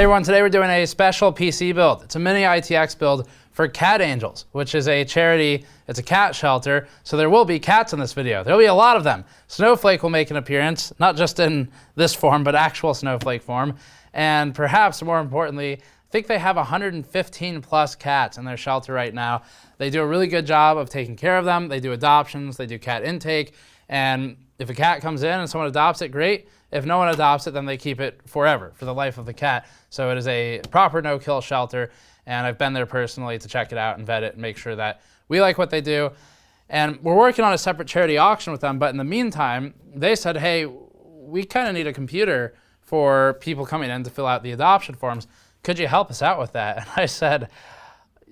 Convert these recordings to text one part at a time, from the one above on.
Hey everyone, today we're doing a special PC build. It's a Mini-ITX build for Cat Angels, which is a charity. It's a cat shelter, so there will be cats in this video. There'll be a lot of them. Snowflake will make an appearance, not just in this form, but actual Snowflake form. And perhaps more importantly, I think they have 115 plus cats in their shelter right now. They do a really good job of taking care of them. They do adoptions, they do cat intake, and if a cat comes in and someone adopts it, great. If no one adopts it, then they keep it forever, for the life of the cat. So it is a proper no-kill shelter, and I've been there personally to check it out and vet it and make sure that we like what they do. And we're working on a separate charity auction with them, but in the meantime, they said, hey, we kind of need a computer for people coming in to fill out the adoption forms. Could you help us out with that? And I said,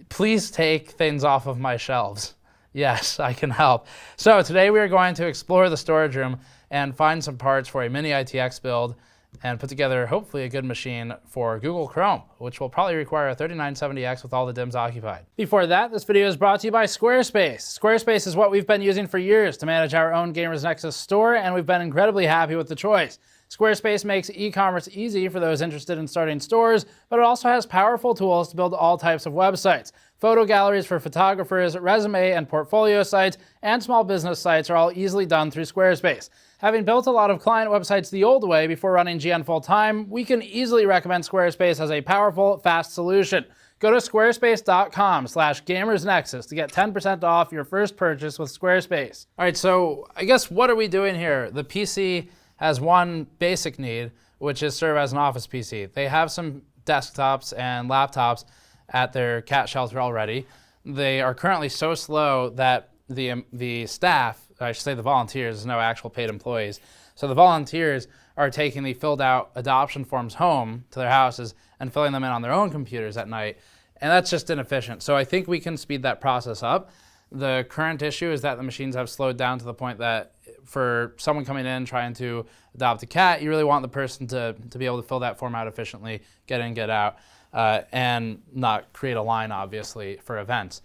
please take things off of my shelves. Yes, I can help. So today we are going to explore the storage room and find some parts for a Mini-ITX build and put together hopefully a good machine for Google Chrome, which will probably require a 3970X with all the DIMMs occupied. Before that, this video is brought to you by Squarespace. Squarespace is what we've been using for years to manage our own Gamers Nexus store, and we've been incredibly happy with the choice. Squarespace makes e-commerce easy for those interested in starting stores, but it also has powerful tools to build all types of websites. Photo galleries for photographers, resume and portfolio sites, and small business sites are all easily done through Squarespace. Having built a lot of client websites the old way before running GN full-time, we can easily recommend Squarespace as a powerful, fast solution. Go to squarespace.com/gamersnexus to get 10% off your first purchase with Squarespace. All right, so I guess what are we doing here? The PC has one basic need, which is serve as an office PC. They have some desktops and laptops at their cat shelter already. They are currently so slow that the staff, I should say the volunteers, there's no actual paid employees. So the volunteers are taking the filled out adoption forms home to their houses and filling them in on their own computers at night. And that's just inefficient. So I think we can speed that process up. The current issue is that the machines have slowed down to the point that for someone coming in trying to adopt a cat, you really want the person to be able to fill that form out efficiently, get in, get out, and not create a line, obviously, for events.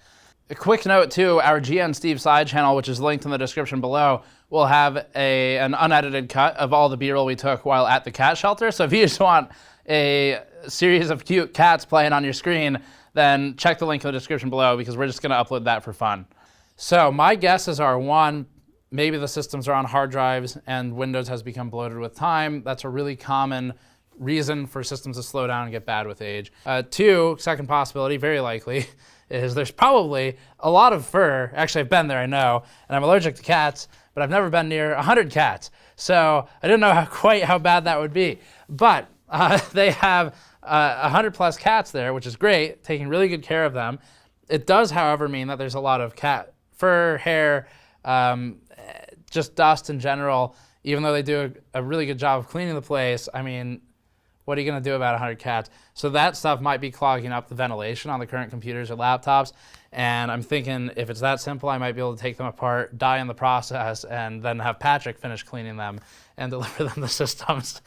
A quick note too, our GN Steve side channel, which is linked in the description below, will have an unedited cut of all the B-roll we took while at the cat shelter. So if you just want a series of cute cats playing on your screen, then check the link in the description below because we're just gonna upload that for fun. So my guesses are, one, maybe the systems are on hard drives and Windows has become bloated with time. That's a really common reason for systems to slow down and get bad with age. Two, second possibility, very likely, is there's probably a lot of fur. Actually, I've been there, I know, and I'm allergic to cats, but I've never been near 100 cats. So I didn't know quite how bad that would be. But they have 100 plus cats there, which is great, taking really good care of them. It does, however, mean that there's a lot of cat fur, hair, just dust in general. Even though they do a really good job of cleaning the place, I mean, what are you going to do about 100 cats? So that stuff might be clogging up the ventilation on the current computers or laptops. And I'm thinking if it's that simple, I might be able to take them apart, die in the process, and then have Patrick finish cleaning them and deliver them the systems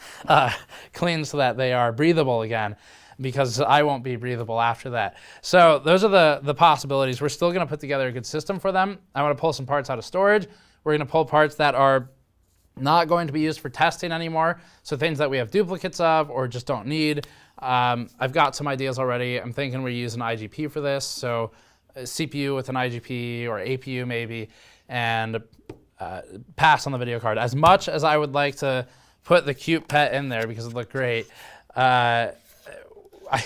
clean so that they are breathable again, because I won't be breathable after that. So those are the possibilities. We're still going to put together a good system for them. I want to pull some parts out of storage. We're going to pull parts that are not going to be used for testing anymore, so things that we have duplicates of or just don't need. I've got some ideas already. I'm thinking we use an IGP for this, so a CPU with an IGP or APU maybe, and pass on the video card. As much as I would like to put the cute pet in there because it looked great, it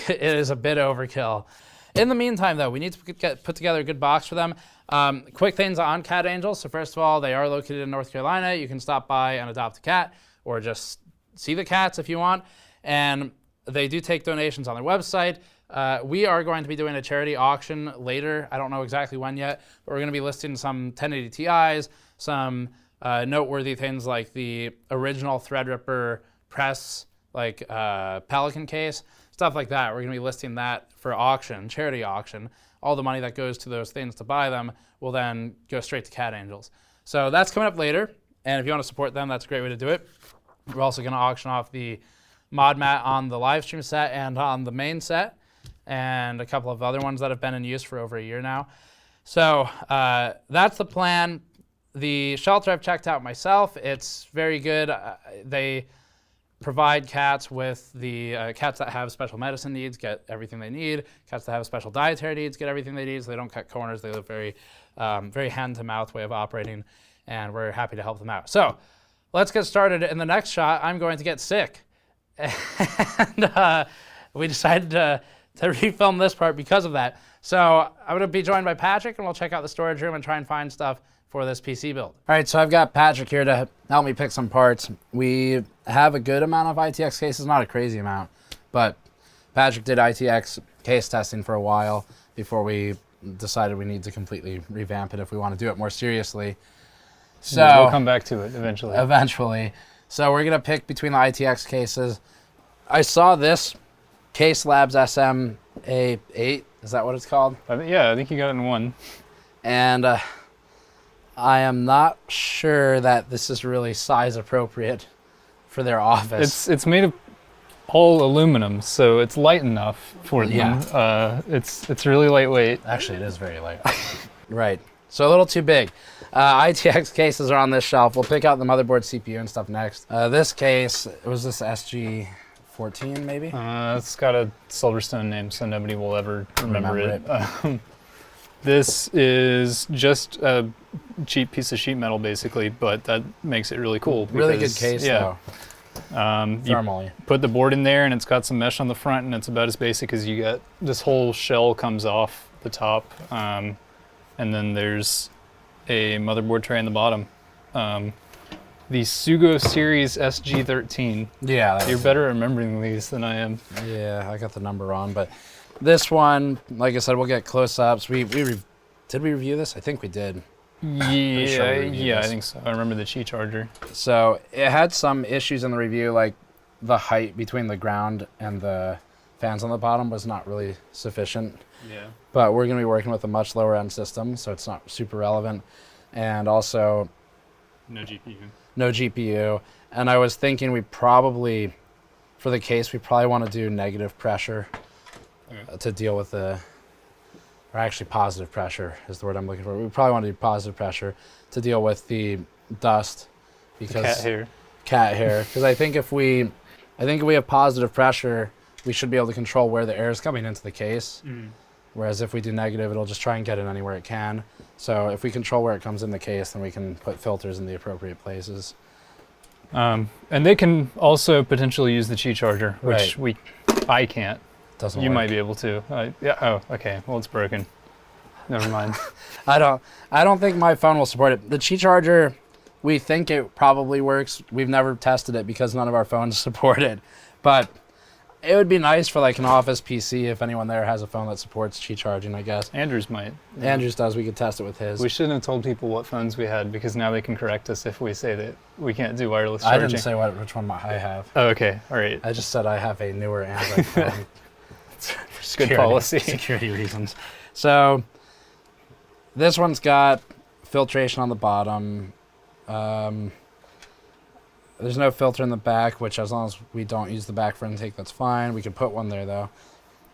is a bit overkill. In the meantime, though, we need to put together a good box for them. Quick things on Cat Angels. So first of all, they are located in North Carolina. You can stop by and adopt a cat or just see the cats if you want. And they do take donations on their website. We are going to be doing a charity auction later. I don't know exactly when yet, but we're going to be listing some 1080 Ti's, some noteworthy things like the original Threadripper press, like Pelican case, stuff like that. We're going to be listing that for auction, charity auction. All the money that goes to those things to buy them will then go straight to Cat Angels. So that's coming up later, and if you want to support them, that's a great way to do it. We're also going to auction off the mod mat on the live stream set and on the main set, and a couple of other ones that have been in use for over a year now. So that's the plan. The shelter I've checked out myself. It's very good. They provide cats with the cats that have special medicine needs get everything they need. Cats that have special dietary needs get everything they need, so they don't cut corners. They live very, very hand-to-mouth way of operating, and we're happy to help them out. So let's get started. In the next shot, I'm going to get sick. And we decided to refilm this part because of that. So I'm going to be joined by Patrick, and we'll check out the storage room and try and find stuff for this PC build. All right, so I've got Patrick here to help me pick some parts. We have a good amount of ITX cases, not a crazy amount, but Patrick did ITX case testing for a while before we decided we need to completely revamp it if we want to do it more seriously. So we'll come back to it eventually. Eventually. So we're gonna pick between the ITX cases. I saw this Case Labs SM-A8, is that what it's called? Yeah, I think you got it in one. And I am not sure that this is really size appropriate for their office. It's made of all aluminum, so it's light enough for them. Yeah. It's really lightweight. Actually, it is very light. Right. So a little too big. ITX cases are on this shelf. We'll pick out the motherboard, CPU, and stuff next. This case, was this SG14 maybe? It's got a Silverstone name, so nobody will ever remember it. This is just a cheap piece of sheet metal, basically, but that makes it really cool. Because, really good case, though. You put the board in there, and it's got some mesh on the front, and it's about as basic as you get. This whole shell comes off the top, and then there's a motherboard tray in the bottom. The Sugo Series SG13. Yeah. You're better at remembering these than I am. Yeah, I got the number wrong, but this one, like I said, we'll get close-ups. Did we review this? I think we did. Yeah, I think so. I remember the Qi charger. So it had some issues in the review, like the height between the ground and the fans on the bottom was not really sufficient. Yeah. But we're going to be working with a much lower end system, so it's not super relevant. And also, no GPU. No GPU. And I was thinking we probably, for the case, we probably want to do negative pressure to deal with or actually positive pressure is the word I'm looking for. We probably want to do positive pressure to deal with the dust. Because cat hair. Because I think if we have positive pressure, we should be able to control where the air is coming into the case. Whereas if we do negative, it'll just try and get in anywhere it can. So if we control where it comes in the case, then we can put filters in the appropriate places. And they can also potentially use the Qi charger, which I can't. Doesn't you work. Might be able to. Yeah. Oh, okay. Well, it's broken. Never mind. I don't think my phone will support it. The Qi charger, we think it probably works. We've never tested it because none of our phones support it. But it would be nice for like an office PC if anyone there has a phone that supports Qi charging, I guess. Andrews might. Andrews does. We could test it with his. We shouldn't have told people what phones we had because now they can correct us if we say that we can't do wireless charging. I didn't say which one I have. Oh, okay. All right. I just said I have a newer Android phone. Good policy. Security reasons. So this one's got filtration on the bottom. There's no filter in the back, which as long as we don't use the back for intake, that's fine. We could put one there though.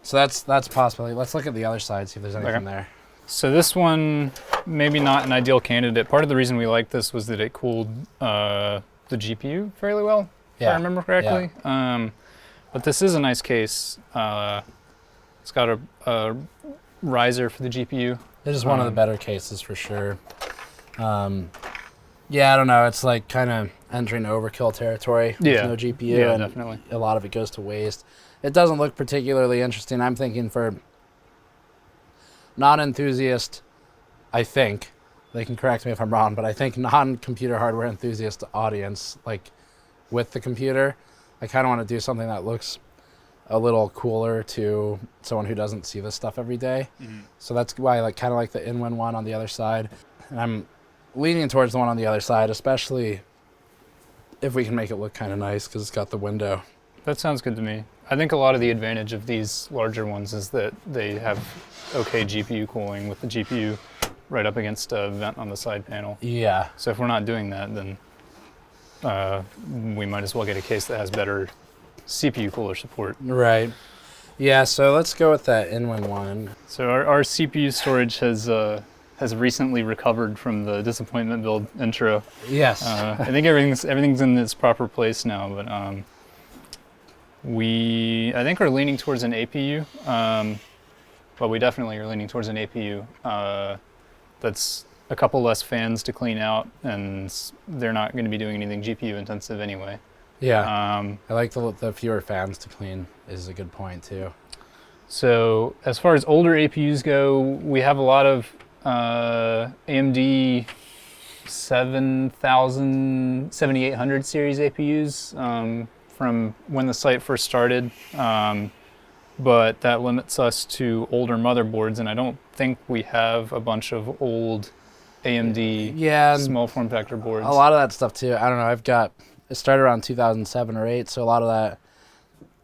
So that's a possibility. Let's look at the other side, see if there's anything there. So this one, maybe not an ideal candidate. Part of the reason we liked this was that it cooled the GPU fairly well, if I remember correctly. Yeah. But this is a nice case. It's got a riser for the GPU. It is one of the better cases for sure. Yeah, I don't know. It's like kind of entering overkill territory with no GPU. Yeah, and definitely. A lot of it goes to waste. It doesn't look particularly interesting. I'm thinking for non-enthusiast, I think, they can correct me if I'm wrong, but I think non-computer hardware enthusiast audience, like with the computer, I kind of want to do something that looks a little cooler to someone who doesn't see this stuff every day. So that's why I kind of like the in-win one on the other side. And I'm leaning towards the one on the other side, especially if we can make it look kind of nice because it's got the window. That sounds good to me. I think a lot of the advantage of these larger ones is that they have okay GPU cooling with the GPU right up against a vent on the side panel. Yeah. So if we're not doing that, then we might as well get a case that has better CPU cooler support. Right. Yeah, so let's go with that in-win one. So our CPU storage has recently recovered from the disappointment build intro. Yes. I think everything's in its proper place now, but We, I think, are leaning towards an APU, but we definitely are leaning towards an APU. That's a couple less fans to clean out, and they're not going to be doing anything GPU intensive anyway. Yeah, I like the fewer fans to clean is a good point too. So as far as older APUs go, we have a lot of AMD 7800 series APUs from when the site first started, but that limits us to older motherboards, and I don't think we have a bunch of old AMD small form factor boards. A lot of that stuff too. I don't know. It started around 2007 or 8, so a lot of that.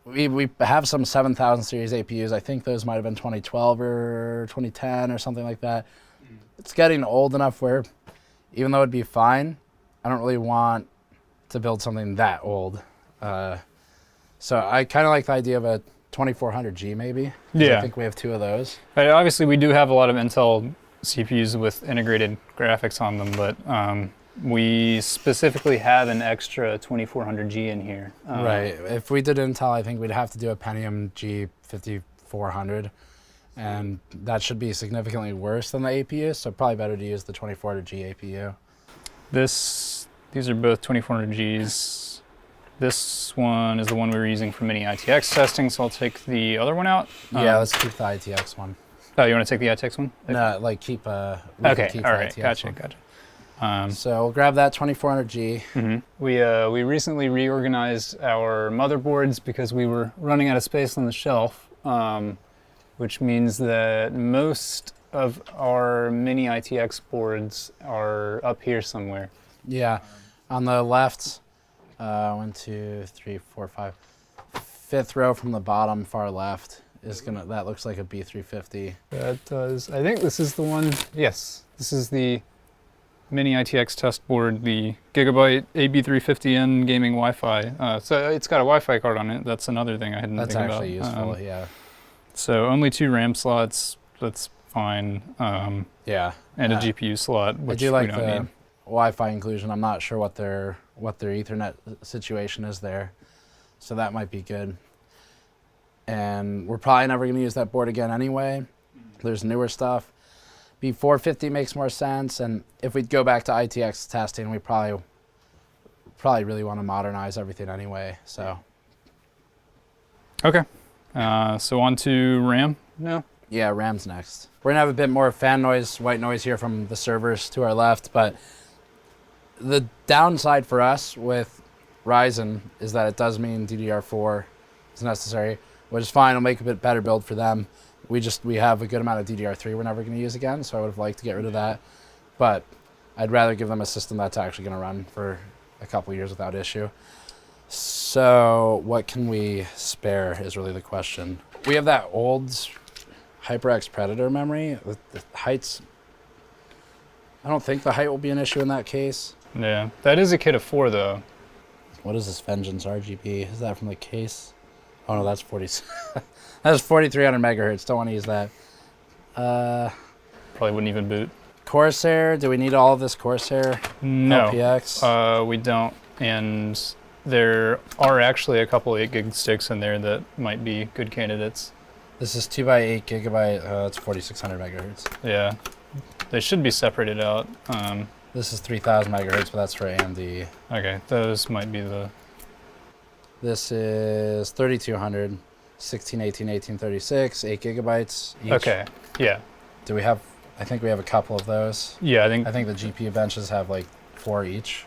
We have some 7000 series APUs. I think those might have been 2012 or 2010 or something like that. It's getting old enough where, even though it'd be fine, I don't really want to build something that old. So I kind of like the idea of a 2400G maybe. Yeah. I think we have 2 of those. Obviously, we do have a lot of Intel CPUs with integrated graphics on them, but we specifically have an extra 2400G in here. Right. If we did Intel, I think we'd have to do a Pentium G5400, and that should be significantly worse than the APU, so probably better to use the 2400G APU. These are both 2400Gs. This one is the one we were using for Mini-ITX testing, so I'll take the other one out. Yeah, let's keep the ITX one. Oh, you want to take the ITX one? No, like keep okay, keep all right, ITX gotcha, one. gotcha. So we'll grab that 2400G. Mm-hmm. We recently reorganized our motherboards because we were running out of space on the shelf, which means that most of our Mini-ITX boards are up here somewhere. Yeah, on the left, 1, 2, 3, 4, 5, 5th row from the bottom, far left is gonna. That looks like a B350. That does. I think this is the one. Yes, this is the Mini-ITX test board, the Gigabyte AB350N gaming Wi-Fi. So it's got a Wi-Fi card on it. That's another thing I hadn't think about. That's actually useful. Yeah. So only 2 RAM slots. That's fine. Yeah. And a GPU slot, which I do like we don't the need. Wi-Fi inclusion. I'm not sure what their Ethernet situation is there, so that might be good. And we're probably never going to use that board again anyway. There's newer stuff. B450 makes more sense, and if we go back to ITX testing, we probably really want to modernize everything anyway. So. Okay. So on to RAM now. Yeah, RAM's next. We're gonna have a bit more fan noise, white noise here from the servers to our left, but the downside for us with Ryzen is that it does mean DDR4 is necessary, which is fine. It'll make a bit better build for them. We have a good amount of DDR3 we're never going to use again, so I would have liked to get rid of that. But I'd rather give them a system that's actually going to run for a couple years without issue. So what can we spare is really the question. We have that old HyperX Predator memory. The height's... I don't think the height will be an issue in that case. Yeah, that is a kit of 4 though. What is this Vengeance RGB? Is that from the case? Oh no, that's 40. That's 4300 megahertz. Don't want to use that. Probably wouldn't even boot. Corsair. Do we need all of this Corsair? No. LPX? We don't. And there are actually a couple 8 gig sticks in there that might be good candidates. This is 2x8 gigabyte. It's 4600 megahertz. Yeah. They should be separated out. This is 3000 megahertz, but that's for AMD. Okay, those might be the... This is 3200, 16, 18, 18, 36, 8 gigabytes each. Okay, yeah. Do we have... I think we have a couple of those. Yeah, I think the GPU benches have like 4 each.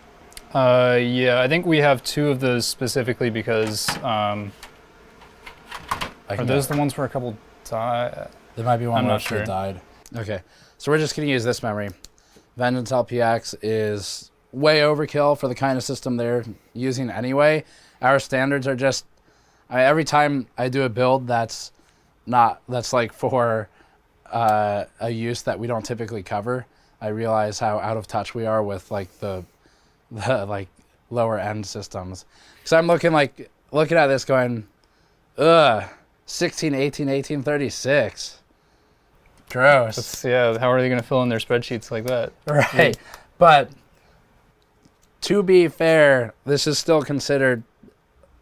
Yeah, I think we have 2 of those specifically because... are those the ones where a couple died? There might be one I'm where not sure. died. Okay, so we're just going to use this memory. Vengeance LPX is way overkill for the kind of system they're using anyway. Our standards are just... every time I do a build that's like for a use that we don't typically cover, I realize how out of touch we are with like the like lower end systems. So I'm looking at this going, ugh, 16, 18, 18, 36. Gross. Yeah, how are they going to fill in their spreadsheets like that? Right. But to be fair, this is still considered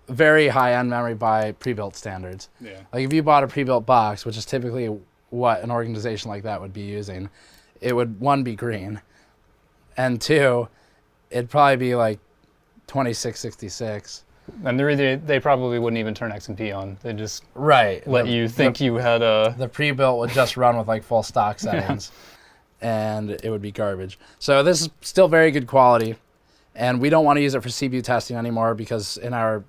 very high-end memory by pre-built standards. Yeah. Like if you bought a pre-built box, which is typically what an organization like that would be using, it would, one, be green, and two, it'd probably be like 2666. And they probably wouldn't even turn XMP on. They just let you think you had a... The pre-built would just run with like full stock settings, and it would be garbage. So this is still very good quality, and we don't want to use it for CPU testing anymore because in our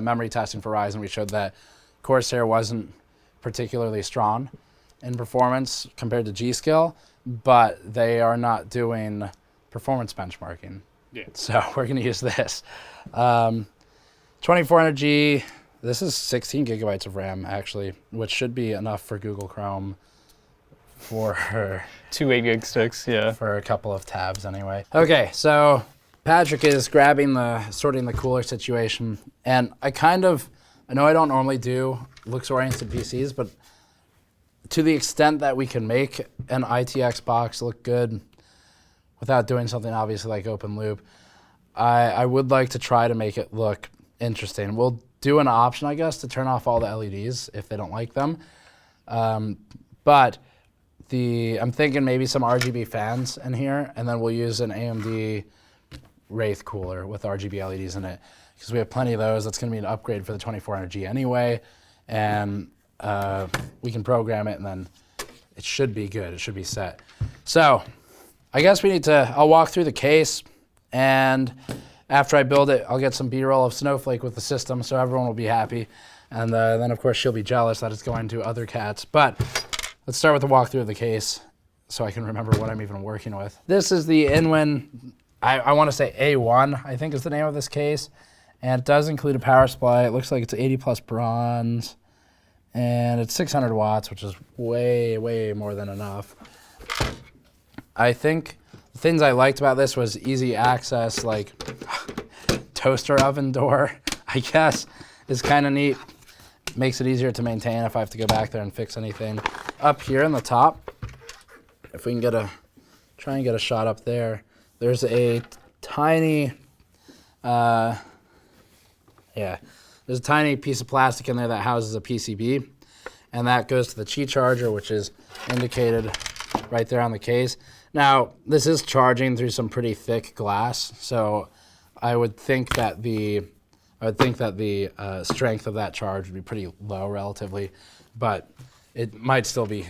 memory testing for Ryzen, we showed that Corsair wasn't particularly strong in performance compared to G-Skill, but they are not doing performance benchmarking. Yeah. So we're going to use this. 2400G, this is 16 gigabytes of RAM actually, which should be enough for Google Chrome for 2 8 gig sticks, yeah. For a couple of tabs anyway. Okay, so Patrick is sorting the cooler situation, and I know I don't normally do looks-oriented PCs, but to the extent that we can make an ITX box look good without doing something obviously like open loop, I would like to try to make it look interesting. We'll do an option, I guess, to turn off all the LEDs if they don't like them. But I'm thinking maybe some RGB fans in here, and then we'll use an AMD Wraith cooler with RGB LEDs in it, because we have plenty of those. That's going to be an upgrade for the 2400G anyway, and we can program it, and then it should be good. It should be set. So I guess I'll walk through the case, and after I build it, I'll get some B-roll of Snowflake with the system, so everyone will be happy. And then, of course, she'll be jealous that it's going to other cats. But let's start with the walkthrough of the case so I can remember what I'm even working with. This is the Inwin, I want to say A1, I think is the name of this case. And it does include a power supply. It looks like it's 80 plus bronze. And it's 600 watts, which is way, way more than enough. I think the things I liked about this was easy access, like toaster oven door, I guess, is kind of neat. Makes it easier to maintain if I have to go back there and fix anything. Up here in the top, if we can try and get a shot up there, there's a tiny, there's a tiny piece of plastic in there that houses a PCB, and that goes to the Qi charger, which is indicated right there on the case. Now, this is charging through some pretty thick glass, so I would think that the strength of that charge would be pretty low relatively, but it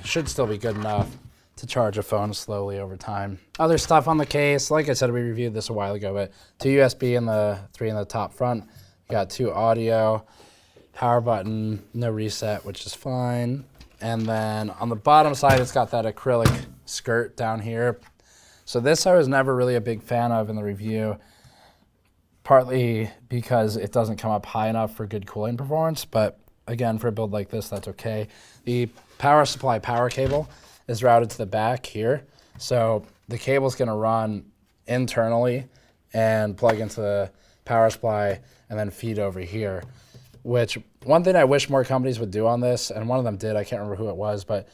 should still be good enough to charge a phone slowly over time. Other stuff on the case, like I said, we reviewed this a while ago, but 2 USB and 3 in the top front. Got 2 audio, power button, no reset, which is fine. And then on the bottom side, it's got that acrylic skirt down here. So this I was never really a big fan of in the review, partly because it doesn't come up high enough for good cooling performance, but again, for a build like this, that's okay. The power supply power cable is routed to the back here. So the cable's gonna run internally and plug into the power supply and then feed over here, which one thing I wish more companies would do on this, and one of them did, I can't remember who it was, but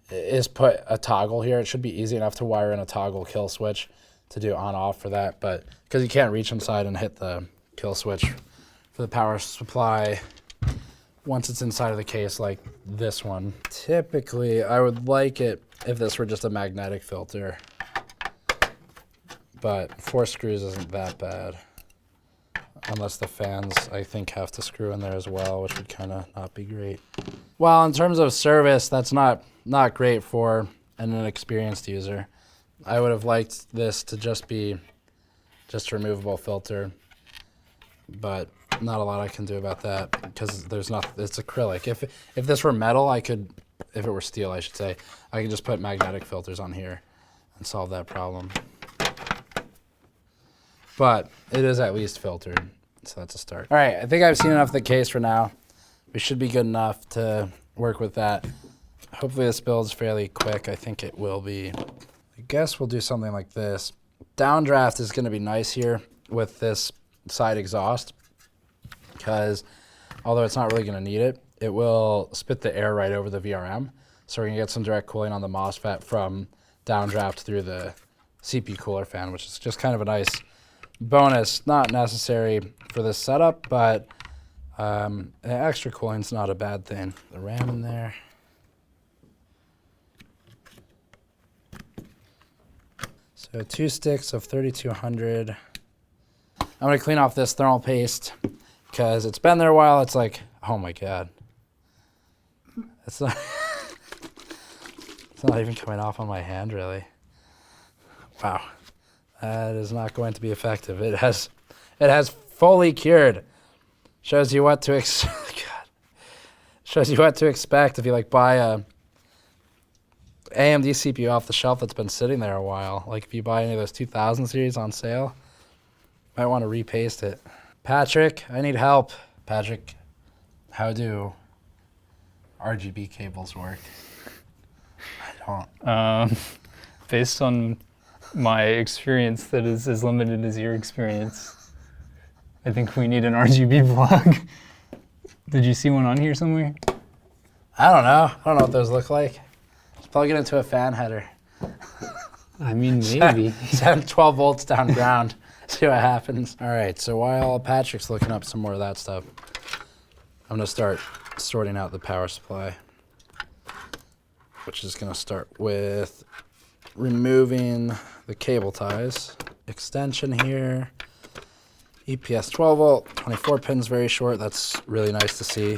is put a toggle here. It should be easy enough to wire in a toggle kill switch to do on off for that, but because you can't reach inside and hit the kill switch for the power supply once it's inside of the case like this one. Typically, I would like it if this were just a magnetic filter, but 4 screws isn't that bad. Unless the fans, I think, have to screw in there as well, which would kind of not be great. Well, in terms of service, that's not great for an inexperienced user. I would have liked this to just be a removable filter, but not a lot I can do about that because it's acrylic. If this were metal, if it were steel, I should say, I could just put magnetic filters on here and solve that problem. But it is at least filtered, so that's a start. All right, I think I've seen enough of the case for now. We should be good enough to work with that. Hopefully this build's fairly quick. I think it will be. I guess we'll do something like this. Downdraft is gonna be nice here with this side exhaust because although it's not really gonna need it, it will spit the air right over the VRM. So we're gonna get some direct cooling on the MOSFET from downdraft through the CP cooler fan, which is just kind of a nice bonus, not necessary for this setup, but Extra cooling's not a bad thing. The RAM in there. So 2 sticks of 3200. I'm gonna clean off this thermal paste because it's been there a while. It's like, oh my God. It's not, it's not even coming off on my hand really. Wow, that is not going to be effective. It has fully cured. Shows you what to shows you what to expect if you like buy a AMD CPU off the shelf that's been sitting there a while. Like if you buy any of those 2000 series on sale, might want to repaste it. Patrick, I need help. Patrick, how do RGB cables work? I don't. Based on my experience that is as limited as your experience, I think we need an RGB plug. Did you see one on here somewhere? I don't know. I don't know what those look like. Just plug it into a fan header. I mean, maybe. Send 12 volts down ground. See what happens. All right, so while Patrick's looking up some more of that stuff, I'm gonna start sorting out the power supply, which is gonna start with removing the cable ties. Extension here, EPS 12 volt, 24 pins, very short. That's really nice to see.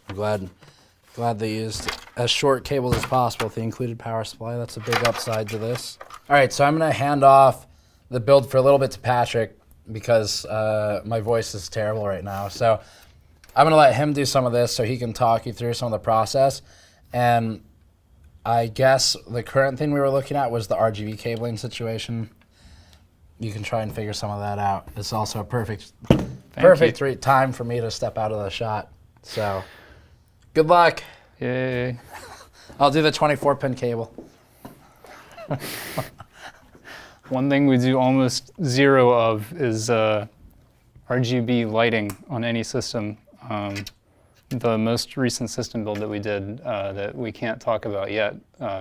I'm glad they used as short cables as possible with the included power supply. That's a big upside to this. All right, so I'm gonna hand off the build for a little bit to Patrick because my voice is terrible right now. So I'm gonna let him do some of this so he can talk you through some of the process. And I guess the current thing we were looking at was the RGB cabling situation. You can try and figure some of that out. It's also a perfect time for me to step out of the shot. So good luck. Yay. I'll do the 24 pin cable. One thing we do almost zero of is RGB lighting on any system. The most recent system build that we did that we can't talk about yet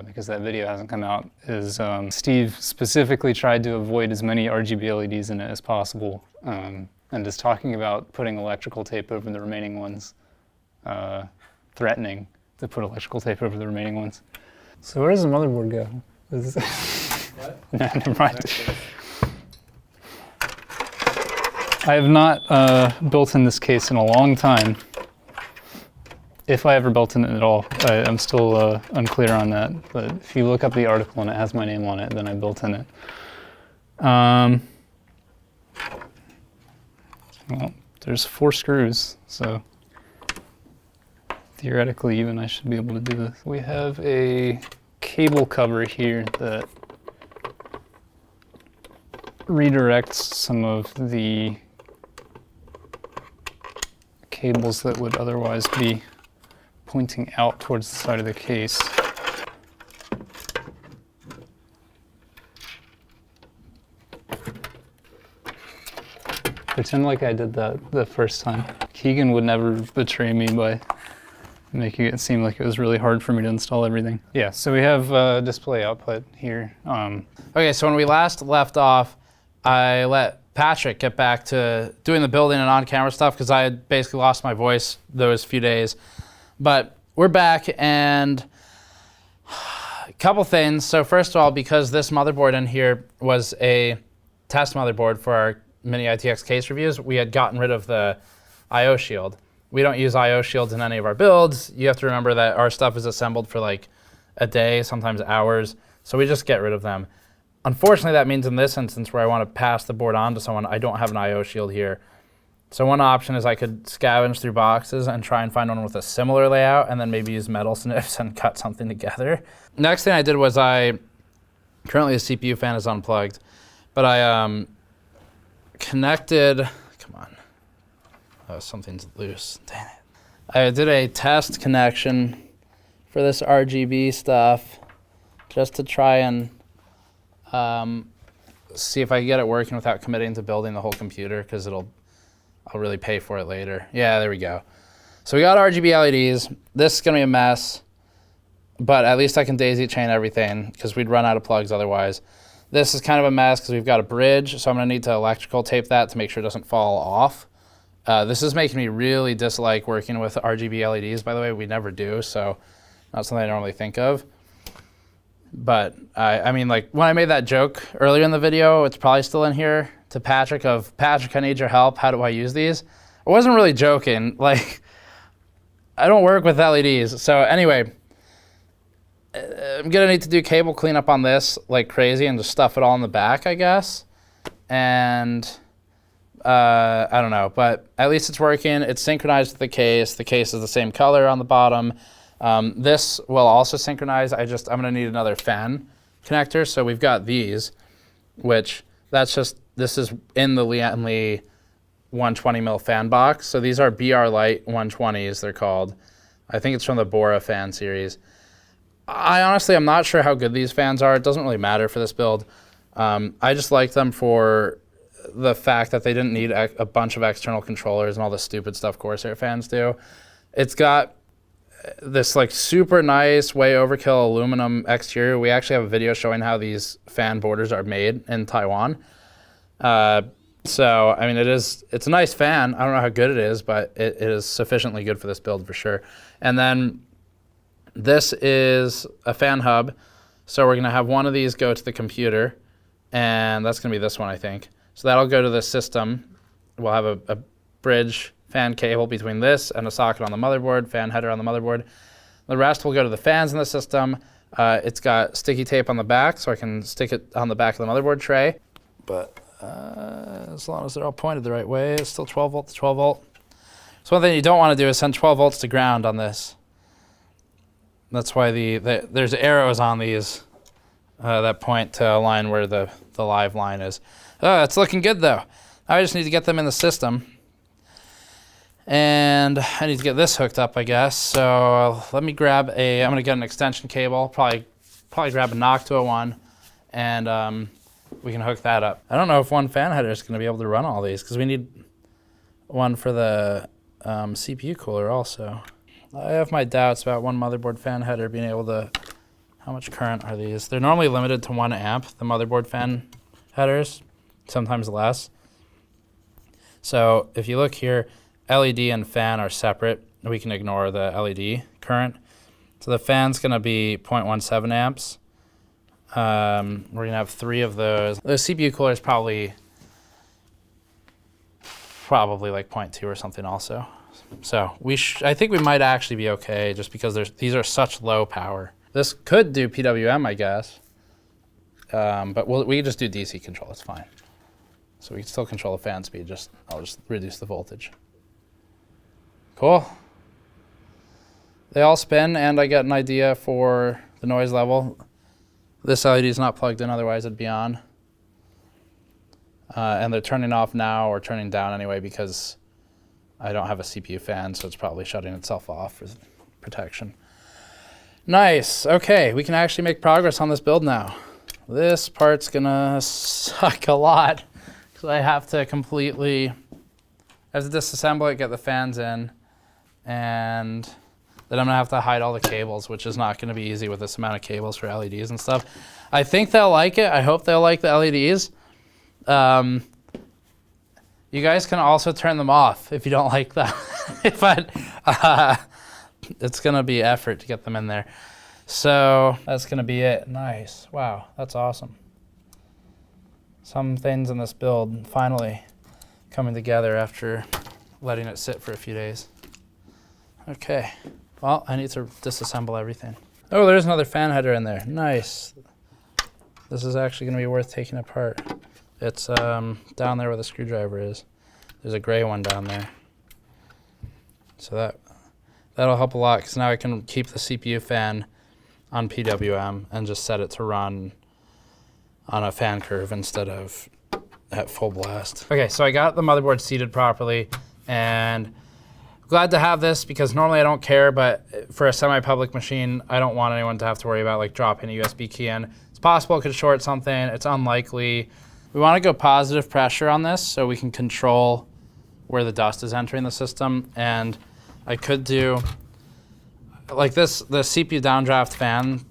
because that video hasn't come out is Steve specifically tried to avoid as many RGB LEDs in it as possible and is talking about putting electrical tape over the remaining ones, threatening to put electrical tape over the remaining ones. So where does the motherboard go? What? No, never mind. I have not built in this case in a long time. If I ever built in it at all, I'm still unclear on that. But if you look up the article and it has my name on it, then I built in it. Well, there's 4 screws, so theoretically even I should be able to do this. We have a cable cover here that redirects some of the cables that would otherwise be pointing out towards the side of the case. Pretend like I did that the first time. Keegan would never betray me by making it seem like it was really hard for me to install everything. Yeah, so we have display output here. Okay, so when we last left off, I let Patrick get back to doing the building and on-camera stuff because I had basically lost my voice those few days. But we're back, and a couple things. So first of all, because this motherboard in here was a test motherboard for our Mini-ITX case reviews, we had gotten rid of the I/O shield. We don't use I/O shields in any of our builds. You have to remember that our stuff is assembled for like a day, sometimes hours, so we just get rid of them. Unfortunately, that means in this instance where I want to pass the board on to someone, I don't have an I/O shield here. So one option is I could scavenge through boxes and try and find one with a similar layout and then maybe use metal snips and cut something together. Next thing I did was currently the CPU fan is unplugged, but I connected, come on, oh, something's loose, dang it. I did a test connection for this RGB stuff just to try and see if I can get it working without committing to building the whole computer because I'll really pay for it later. Yeah, there we go. So we got RGB LEDs. This is gonna be a mess, but at least I can daisy chain everything because we'd run out of plugs otherwise. This is kind of a mess because we've got a bridge, so I'm gonna need to electrical tape that to make sure it doesn't fall off. This is making me really dislike working with RGB LEDs, by the way. We never do, so not something I normally think of. But I mean, like when I made that joke earlier in the video, it's probably still in here, to Patrick of, Patrick, I need your help. How do I use these? I wasn't really joking. Like, I don't work with LEDs. So anyway, I'm gonna need to do cable cleanup on this like crazy and just stuff it all in the back, I guess. And I don't know, but at least it's working. It's synchronized with the case. The case is the same color on the bottom. This will also synchronize. I'm gonna need another fan connector. So we've got these, which this is in the Lathan 120 mil fan box. So these are BR Lite 120s, they're called. I think it's from the Bora fan series. I'm not sure how good these fans are. It doesn't really matter for this build. I just like them for the fact that they didn't need a bunch of external controllers and all the stupid stuff Corsair fans do. It's got this like super nice, way overkill aluminum exterior. We actually have a video showing how these fan borders are made in Taiwan. So, I mean, it's a nice fan. I don't know how good it is, but it is sufficiently good for this build for sure. And then this is a fan hub. So we're gonna have one of these go to the computer, and that's gonna be this one, I think. So that'll go to the system. We'll have a bridge fan cable between this and a socket on the motherboard, fan header on the motherboard. The rest will go to the fans in the system. It's got sticky tape on the back, so I can stick it on the back of the motherboard tray. But as long as they're all pointed the right way, it's still 12 volt to 12 volt. So one thing you don't want to do is send 12 volts to ground on this. That's why there's arrows on these that point to a line where the live line is. Oh, it's looking good though. I just need to get them in the system. And I need to get this hooked up, I guess. So let me grab I'm gonna get an extension cable, probably grab a Noctua one, and we can hook that up. I don't know if one fan header is gonna be able to run all these, because we need one for the CPU cooler also. I have my doubts about one motherboard fan header being able to, how much current are these? They're normally limited to 1 amp, the motherboard fan headers, sometimes less. So if you look here, LED and fan are separate. We can ignore the LED current. So the fan's gonna be 0.17 amps. We're gonna have 3 of those. The CPU cooler is probably like 0.2 or something also. So I think we might actually be okay, just because these are such low power. This could do PWM, I guess, but we can just do DC control. It's fine. So we can still control the fan speed. I'll just reduce the voltage. Cool. They all spin, and I get an idea for the noise level. This LED is not plugged in, otherwise it'd be on. And they're turning off now, or turning down anyway, because I don't have a CPU fan, so it's probably shutting itself off for protection. Nice. Okay, we can actually make progress on this build now. This part's gonna suck a lot, because I have to disassemble it, get the fans in, and then I'm gonna have to hide all the cables, which is not gonna be easy with this amount of cables for LEDs and stuff. I think they'll like it. I hope they'll like the LEDs. You guys can also turn them off if you don't like them. But it's gonna be effort to get them in there. So that's gonna be it. Nice. Wow, that's awesome. Some things in this build finally coming together after letting it sit for a few days. Okay, well, I need to disassemble everything. Oh, there's another fan header in there. Nice. This is actually gonna be worth taking apart. It's down there where the screwdriver is. There's a gray one down there. So that'll help a lot, because now I can keep the CPU fan on PWM and just set it to run on a fan curve instead of at full blast. Okay, so I got the motherboard seated properly, and glad to have this, because normally I don't care, but for a semi-public machine, I don't want anyone to have to worry about like dropping a USB key in. It's possible it could short something. It's unlikely. We want to go positive pressure on this so we can control where the dust is entering the system. And I could do, like the CPU downdraft fan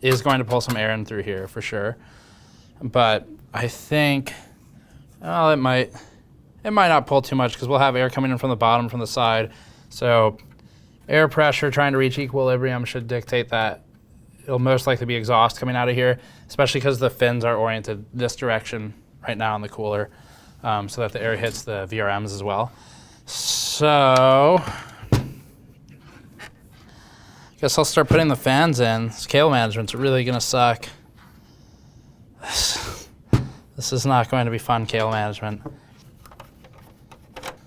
is going to pull some air in through here for sure. But I think, well, it It might not pull too much because we'll have air coming in from the bottom, from the side. So air pressure trying to reach equilibrium should dictate that it'll most likely be exhaust coming out of here, especially because the fins are oriented this direction right now in the cooler, so that the air hits the VRMs as well. So I guess I'll start putting the fans in. This cable management's really gonna suck. This is not going to be fun, cable management.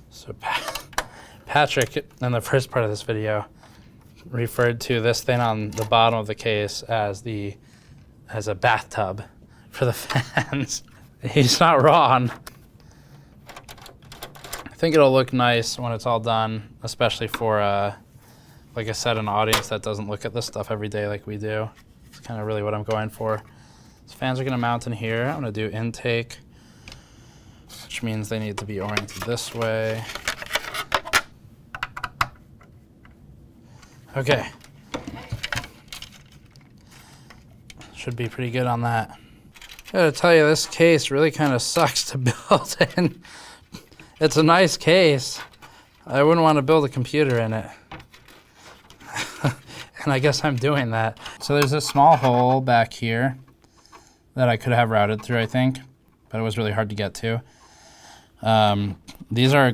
So Patrick, in the first part of this video, referred to this thing on the bottom of the case as a bathtub for the fans. He's not wrong. I think it'll look nice when it's all done, especially for, like I said, an audience that doesn't look at this stuff every day like we do. It's kind of really what I'm going for. These fans are going to mount in here. I'm going to do intake, which means they need to be oriented this way. Okay. Should be pretty good on that. I gotta tell you, this case really kind of sucks to build in. It's a nice case. I wouldn't want to build a computer in it. And I guess I'm doing that. So there's a small hole back here that I could have routed through, I think, but it was really hard to get to. These are,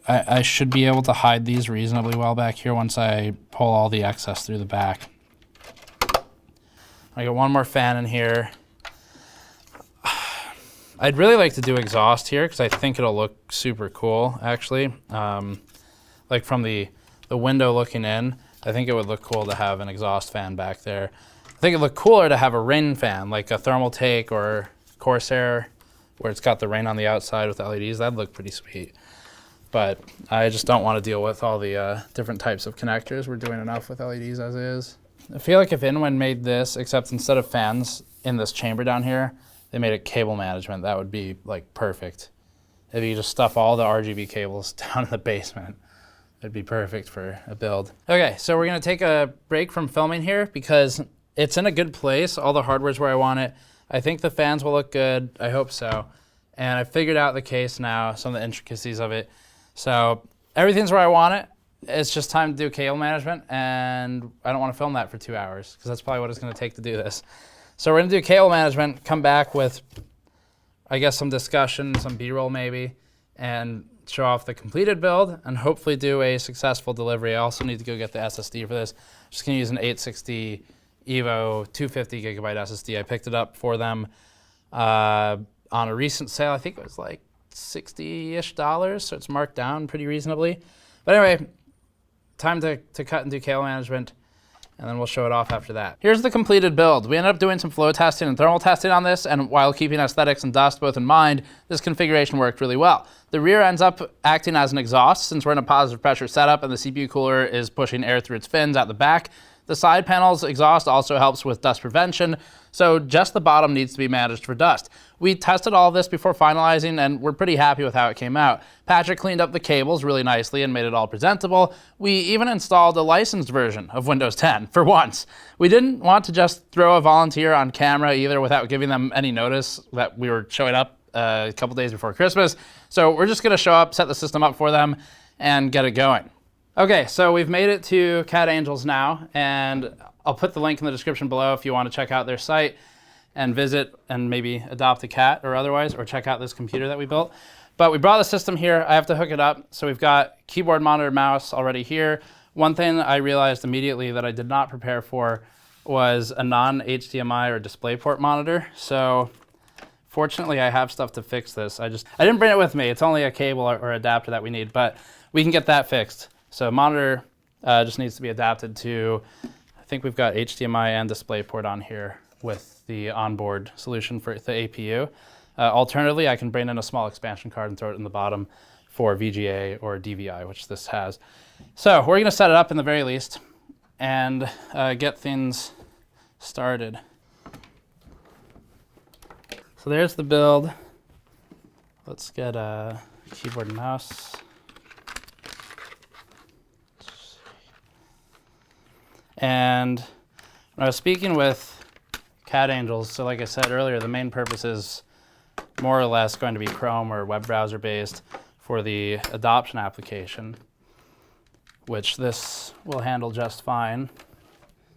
I should be able to hide these reasonably well back here once I pull all the excess through the back. I got one more fan in here. I'd really like to do exhaust here because I think it'll look super cool, actually. Like from the window looking in, I think it would look cool to have an exhaust fan back there. I think it'd look cooler to have a rain fan, like a thermal take or Corsair, where it's got the rain on the outside with LEDs. That'd look pretty sweet. But I just don't want to deal with all the different types of connectors. We're doing enough with LEDs as is. I feel like if Inwin made this, except instead of fans in this chamber down here, they made it cable management, that would be like perfect. If you just stuff all the RGB cables down in the basement, it'd be perfect for a build. Okay, so we're gonna take a break from filming here because it's in a good place. All the hardware's where I want it. I think the fans will look good, I hope so. And I figured out the case now, some of the intricacies of it. So everything's where I want it. It's just time to do cable management, and I don't want to film that for 2 hours because that's probably what it's going to take to do this. So we're going to do cable management, come back with, I guess, some discussion, some B-roll maybe, and show off the completed build and hopefully do a successful delivery. I also need to go get the SSD for this. I'm just going to use an 860 Evo 250 gigabyte SSD. I picked it up for them on a recent sale. I think it was like $60-ish, so it's marked down pretty reasonably. But anyway, time to cut and do cable management, and then we'll show it off after that. Here's the completed build. We ended up doing some flow testing and thermal testing on this, and while keeping aesthetics and dust both in mind, this configuration worked really well. The rear ends up acting as an exhaust since we're in a positive pressure setup and the CPU cooler is pushing air through its fins out the back. The side panel's exhaust also helps with dust prevention, so just the bottom needs to be managed for dust. We tested all of this before finalizing, and we're pretty happy with how it came out. Patrick cleaned up the cables really nicely and made it all presentable. We even installed a licensed version of Windows 10, for once. We didn't want to just throw a volunteer on camera either without giving them any notice that we were showing up a couple days before Christmas, so we're just gonna show up, set the system up for them, and get it going. Okay, so we've made it to Cat Angels now, and I'll put the link in the description below if you want to check out their site and visit and maybe adopt a cat or otherwise, or check out this computer that we built. But we brought the system here. I have to hook it up. So we've got keyboard, monitor, mouse already here. One thing I realized immediately that I did not prepare for was a non-HDMI or DisplayPort monitor. So fortunately, I have stuff to fix this. I didn't bring it with me. It's only a cable or adapter that we need, but we can get that fixed. So monitor just needs to be adapted to, I think we've got HDMI and DisplayPort on here with the onboard solution for the APU. Alternatively, I can bring in a small expansion card and throw it in the bottom for VGA or DVI, which this has. So we're gonna set it up in the very least and get things started. So there's the build. Let's get a keyboard and mouse. And when I was speaking with Cat Angels, so like I said earlier, the main purpose is more or less going to be Chrome or web browser based. for the adoption application, which this will handle just fine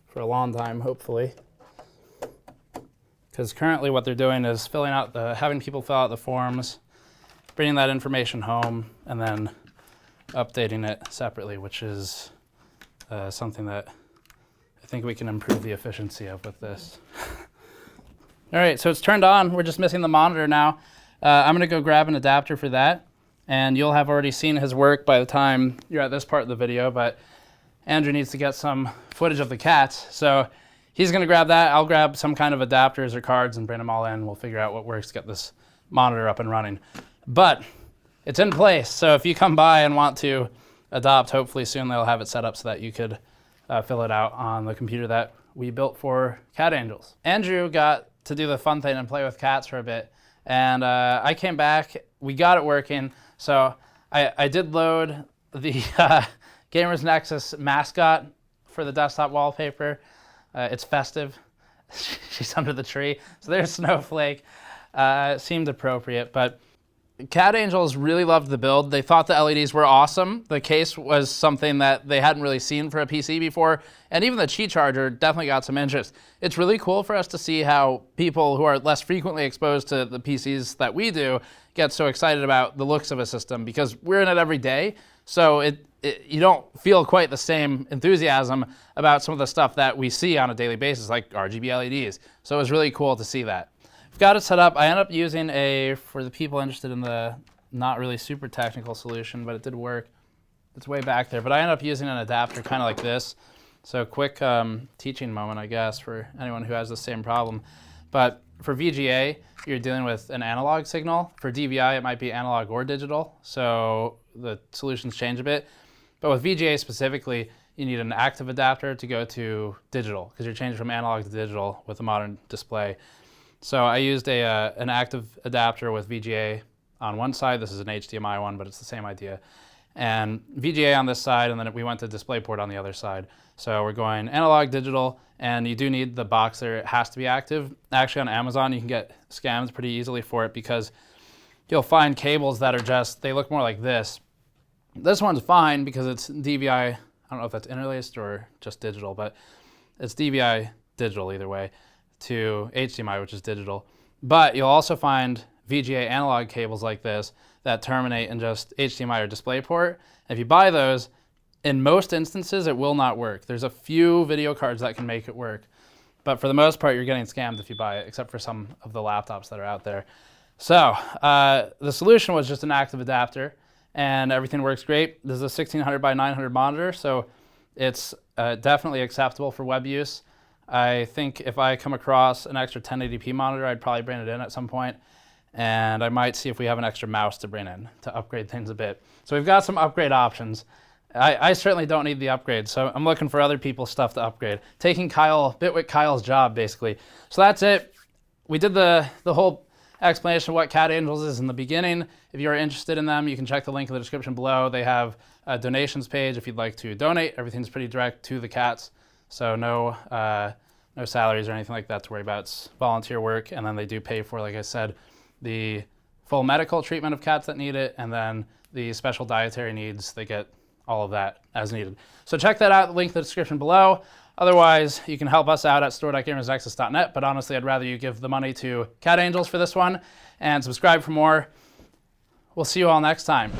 for a long time, hopefully. Because currently what they're doing is having people fill out the forms, bringing that information home, and then updating it separately, which is something that I think we can improve the efficiency of with this. All right, so it's turned on. We're just missing the monitor now. I'm gonna go grab an adapter for that, and you'll have already seen his work by the time you're at this part of the video, but Andrew needs to get some footage of the cats. So he's gonna grab that. I'll grab some kind of adapters or cards and bring them all in. We'll figure out what works to get this monitor up and running. But it's in place, so if you come by and want to adopt, hopefully soon they'll have it set up so that you could fill it out on the computer that we built for Cat Angels. Andrew got to do the fun thing and play with cats for a bit, and I came back, we got it working, so I did load the Gamers Nexus mascot for the desktop wallpaper. It's festive. She's under the tree, so there's Snowflake. It seemed appropriate, but Cat Angels really loved the build. They thought the LEDs were awesome. The case was something that they hadn't really seen for a PC before, and even the Qi charger definitely got some interest. It's really cool for us to see how people who are less frequently exposed to the PCs that we do get so excited about the looks of a system, because we're in it every day, so you don't feel quite the same enthusiasm about some of the stuff that we see on a daily basis, like RGB LEDs. So it was really cool to see that. I've got it set up. I ended up using for the people interested in the not really super technical solution, but it did work. It's way back there, but I ended up using an adapter kind of like this. So quick teaching moment, I guess, for anyone who has the same problem. But for VGA, you're dealing with an analog signal. For DVI, it might be analog or digital, so the solutions change a bit. But with VGA specifically, you need an active adapter to go to digital, because you're changing from analog to digital with a modern display. So I used an active adapter with VGA on one side. This is an HDMI one, but it's the same idea. And VGA on this side, and then we went to DisplayPort on the other side. So we're going analog, digital, and you do need the box there. It has to be active. Actually, on Amazon, you can get scams pretty easily for it, because you'll find cables that are they look more like this. This one's fine because it's DVI. I don't know if that's interlaced or just digital, but it's DVI digital either way, to HDMI, which is digital. But you'll also find VGA analog cables like this that terminate in just HDMI or DisplayPort. If you buy those, in most instances, it will not work. There's a few video cards that can make it work, but for the most part, you're getting scammed if you buy it, except for some of the laptops that are out there. So the solution was just an active adapter, and everything works great. This is a 1600 by 900 monitor, so it's definitely acceptable for web use. I think if I come across an extra 1080p monitor, I'd probably bring it in at some point. And I might see if we have an extra mouse to bring in to upgrade things a bit. So we've got some upgrade options. I certainly don't need the upgrade, so I'm looking for other people's stuff to upgrade. Taking Bitwit Kyle's job, basically. So that's it. We did the whole explanation of what Cat Angels is in the beginning. If you're interested in them, you can check the link in the description below. They have a donations page if you'd like to donate. Everything's pretty direct to the cats. So no salaries or anything like that to worry about. It's volunteer work, and then they do pay for, like I said, the full medical treatment of cats that need it, and then the special dietary needs, they get all of that as needed. So check that out, the link in the description below. Otherwise, you can help us out at store.gamersnexus.net, but honestly, I'd rather you give the money to Cat Angels for this one, and subscribe for more. We'll see you all next time.